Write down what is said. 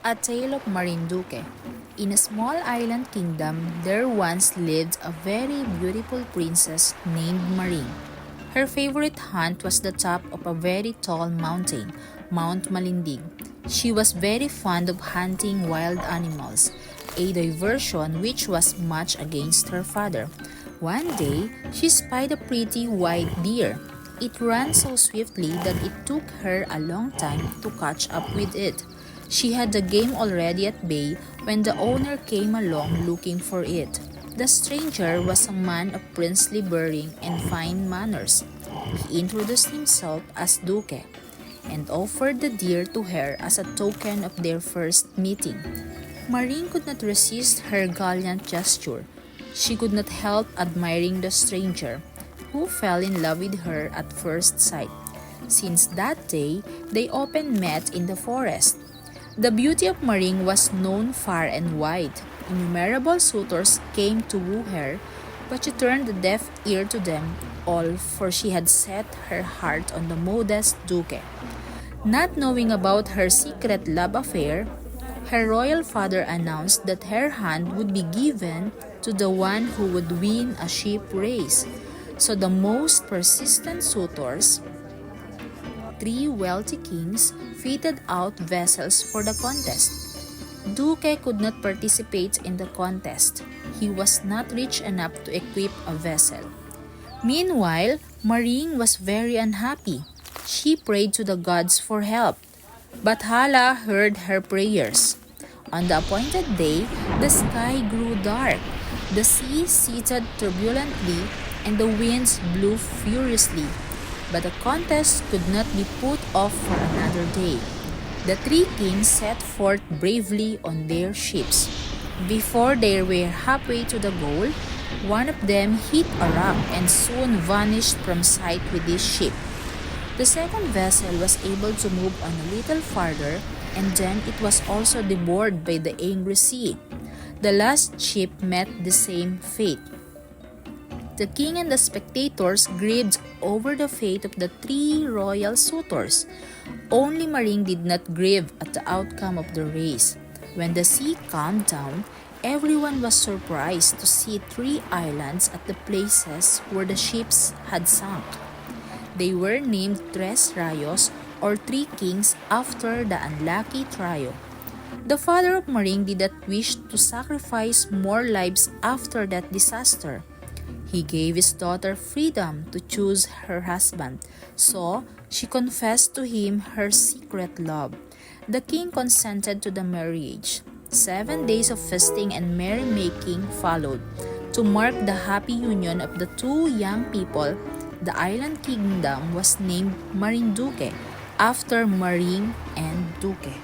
A Tale of Marinduque. In a small island kingdom, there once lived a very beautiful princess named Marin. Her favorite haunt was the top of a very tall mountain, Mount Malindig. She was very fond of hunting wild animals, a diversion which was much against her father. One day, she spied a pretty white deer. It ran so swiftly that it took her a long time to catch up with it. She had the game already at bay when the owner came along looking for it. The stranger was a man of princely bearing and fine manners. He introduced himself as Duque and offered the deer to her as a token of their first meeting. Marin could not resist her gallant gesture. She could not help admiring the stranger, who fell in love with her at first sight. Since that day, they often met in the forest. The beauty of Marin was known far and wide. Innumerable suitors came to woo her, but she turned a deaf ear to them all, for she had set her heart on the modest Duque. Not knowing about her secret love affair, her royal father announced that her hand would be given to the one who would win a ship race. So the most persistent suitors, three wealthy kings, fitted out vessels for the contest. Duque could not participate in the contest. He was not rich enough to equip a vessel. Meanwhile, Marin was very unhappy. She prayed to the gods for help, but Hala heard her prayers. On the appointed day, the sky grew dark. The sea seethed turbulently and the winds blew furiously. But the contest could not be put off for another day. The three kings set forth bravely on their ships. Before they were halfway to the goal, one of them hit a rock and soon vanished from sight with his ship. The second vessel was able to move on a little farther, and then it was also devoured by the angry sea. The last ship met the same fate. The king and the spectators grieved over the fate of the three royal suitors. Only Marin did not grieve at the outcome of the race. When the sea calmed down, everyone was surprised to see three islands at the places where the ships had sunk. They were named Tres Rayos, or Three Kings, after the unlucky trio. The father of Marin did not wish to sacrifice more lives after that disaster. He gave his daughter freedom to choose her husband, so she confessed to him her secret love. The king consented to the marriage. 7 days of feasting and merrymaking followed. To mark the happy union of the two young people, the island kingdom was named Marinduque, after Marin and Duque.